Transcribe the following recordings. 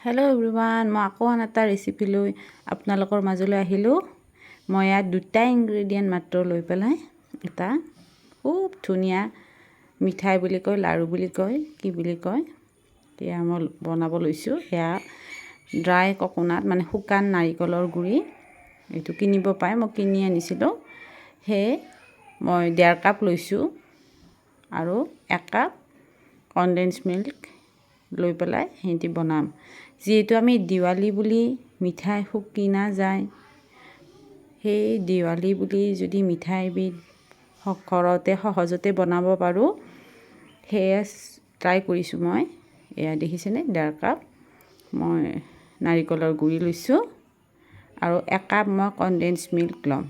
Hello' everyone, মই আকৌ আন এটা ৰেচিপি লৈ আপোনালোকৰ মাজলৈ আহিলোঁ। মই ইয়াত দুটা ইনগ্ৰেডিয়েণ্ট মাত্ৰ লৈ পেলাই এটা খুব ধুনীয়া মিঠাই বুলি কয়, লাড়ু বুলি কয়, কি বুলি কয়, এতিয়া মই বনাব লৈছোঁ। সেয়া ড্ৰাই ককোনাট, মানে শুকান নাৰিকলৰ গুড়ি, এইটো কিনিব পায়, মই কিনি আনিছিলোঁ। সেয়ে মই 1.5 কাপ লৈছোঁ আৰু 1 কাপ কনডেন্স মিল্ক লৈ পেলাই সিহঁতি বনাম। যিহেতু আমি দিৱালী বুলি মিঠাই খুব কিনা যায়, সেই দিৱালী বুলি যদি মিঠাইবিধ ঘৰতে সহজতে বনাব পাৰোঁ, সেয়ে ট্ৰাই কৰিছোঁ মই। এয়া দেখিছেনে, 1.5 কাপ মই নাৰিকলৰ গুড়ি লৈছোঁ আৰু 1 কাপ মই কনডেন্স মিল্ক ল'ম।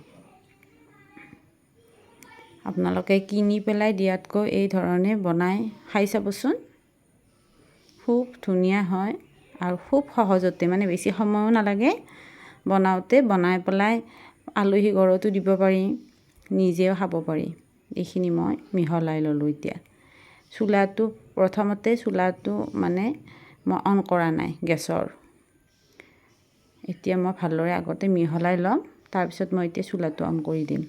আপোনালোকে কিনি পেলাই দিয়াতকৈ এই ধৰণে বনাই খাই চাবচোন, খুব ধুনীয়া হয় আৰু খুব সহজতে, মানে বেছি সময়ো নালাগে বনাওঁতে। বনাই পেলাই আলহী ঘৰতো দিব পাৰি, নিজেও খাব পাৰি। এইখিনি মই মিহলাই ল'লোঁ। এতিয়া প্ৰথমতে চুলাটো মানে মই অন কৰা নাই গেছৰ। এতিয়া মই ভালদৰে আগতে মিহলাই ল'ম, তাৰপিছত মই এতিয়া চুলাটো অন কৰি দিম।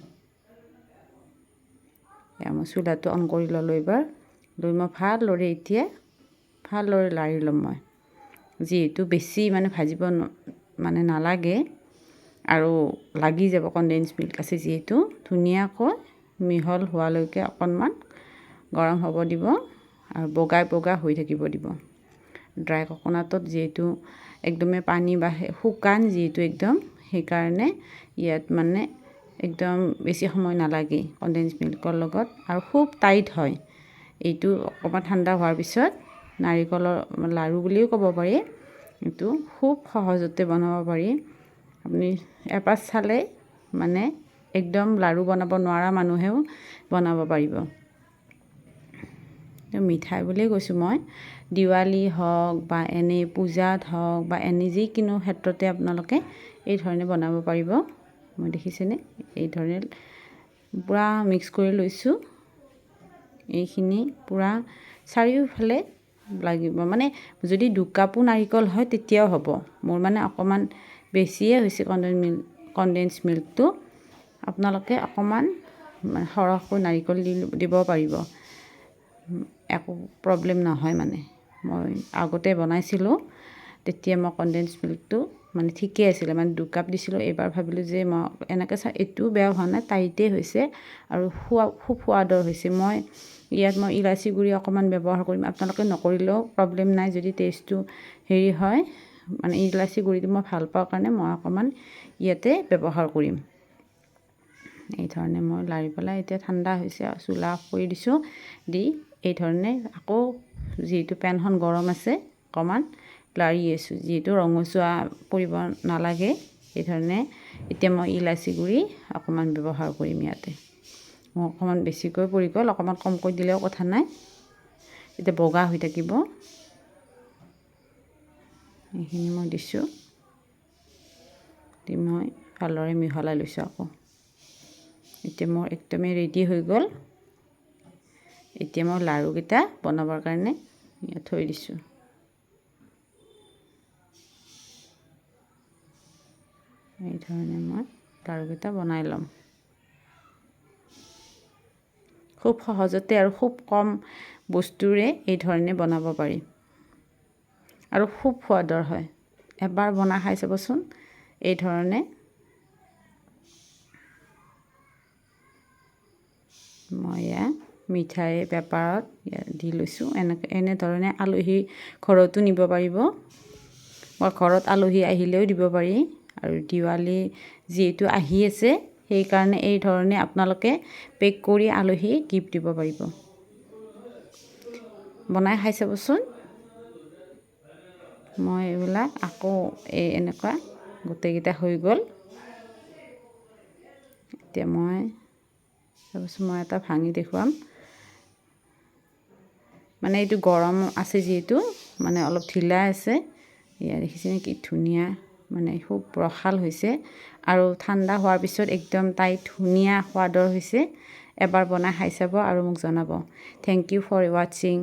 মই চুলাটো অন কৰি ল'লোঁ এইবাৰ, লৈ মই ভালদৰে লাৰি ল'ম। মই যিহেতু বেছি মানে ভাজিব মানে নালাগে আৰু লাগি যাব, কনডেন্স মিল্ক আছে যিহেতু, ধুনীয়াকৈ মিহল হোৱালৈকে অকণমান গৰম হ'ব দিব আৰু বগা হৈ থাকিব দিব। ড্ৰাই ককোনাটত যিহেতু একদমেই পানী বা শুকান যিহেতু একদম, সেইকাৰণে ইয়াত মানে একদম বেছি সময় নালাগে কনডেন্স মিল্কৰ লগত, আৰু খুব টাইট হয়। এইটো অকণমান ঠাণ্ডা হোৱাৰ পিছত নাৰিকলৰ লাড়ু বুলিও ক'ব পাৰি, এইটো খুব সহজতে বনাব পাৰি। আপুনি এপাছ চালে মানে একদম লাড়ু বনাব নোৱাৰা মানুহেও বনাব পাৰিব। মিঠাই বুলিয়ে কৈছোঁ মই, দিৱালী হওক বা এনেই পূজাত হওক বা এনে যিকোনো ক্ষেত্ৰতে আপোনালোকে এই ধৰণে বনাব পাৰিব। মই দেখিছেনে, এই ধৰণে পূৰা মিক্স কৰি লৈছোঁ। এইখিনি পূৰা চাৰিওফালে লাগিব, মানে যদি 2 কাপো নাৰিকল হয় তেতিয়াও হ'ব। মোৰ মানে অকণমান বেছিয়ে হৈছে কনডেন্স মিল্কটো। আপোনালোকে অকণমান সৰহকৈ নাৰিকল দিব পাৰিব, একো প্ৰব্লেম নহয়। মানে মই আগতে বনাইছিলোঁ, তেতিয়া মই কনডেন্স মিল্কটো মানে ঠিকেই আছিলে, মানে 2 কাপ দিছিলোঁ। এইবাৰ ভাবিলোঁ যে মই এনেকৈ এইটোও বেয়া হোৱা নাই, টাইটেই হৈছে আৰু খুব সোৱাদৰ হৈছে। ইয়াত মই ইলাচি গুড়ি অকণমান ব্যৱহাৰ কৰিম, আপোনালোকে নকৰিলেও প্ৰব্লেম নাই। যদি টেষ্টটো হেৰি হয়, মানে ইলাচি গুড়িটো মই ভাল পাওঁ কাৰণে মই অকণমান ইয়াতে ব্যৱহাৰ কৰিম। এই ধৰণে মই লাৰি পেলাই, এতিয়া ঠাণ্ডা হৈছে, চুলা অফ কৰি দিছোঁ। দি এই ধৰণে আকৌ, যিহেতু পেনখন গৰম আছে, অকণমান লাৰি আছোঁ। যিহেতু ৰঙচুৱা কৰিব নালাগে, এই ধৰণে এতিয়া মই ইলাচি গুড়ি অকণমান ব্যৱহাৰ কৰিম ইয়াতে। মোৰ অকণমান বেছিকৈ পৰি গ'ল, অকণমান কমকৈ দিলেও কথা নাই, এতিয়া বগা হৈ থাকিব। এইখিনি মই দিছোঁ, দি মই ভালদৰে মিহলাই লৈছোঁ আকৌ। এতিয়া মোৰ একদমেই ৰেডি হৈ গ'ল। এতিয়া মই লাড়ুকেইটা বনাবৰ কাৰণে ইয়াত থৈ দিছোঁ। এই ধৰণে মই লাড়ুকেইটা বনাই ল'ম। খুব সহজতে আৰু খুব কম বস্তুৰে এই ধৰণে বনাব পাৰি আৰু খুব সোৱাদৰ হয়। এবাৰ বনাই খাই চাবচোন এই ধৰণে। মই এয়া মিঠাই পেপাৰত দি লৈছোঁ। এনেধৰণে আলহী ঘৰতো নিব পাৰিব, বা ঘৰত আলহী আহিলেও দিব পাৰি। আৰু দিৱালী যিহেতু আহি আছে, সেইকাৰণে এই ধৰণে আপোনালোকে পেক কৰি আলহীক গিফ্ট দিব পাৰিব। বনাই খাই চাবচোন। মই এইবিলাক আকৌ এনেকুৱা গোটেইকেইটা হৈ গ'ল। এতিয়া মই এটা ভাঙি দেখুৱাম। মানে এইটো গৰম আছে যিহেতু, মানে অলপ ঢিলা আছে। এয়া দেখিছেনে কি ধুনীয়া, মানে খুব ৰসাল হৈছে আৰু ঠাণ্ডা হোৱাৰ পিছত একদম ধুনীয়া সোৱাদৰ হৈছে। এবাৰ বনাই খাই চাব আৰু মোক জনাব। থেংক ইউ ফৰ ৱাচিং।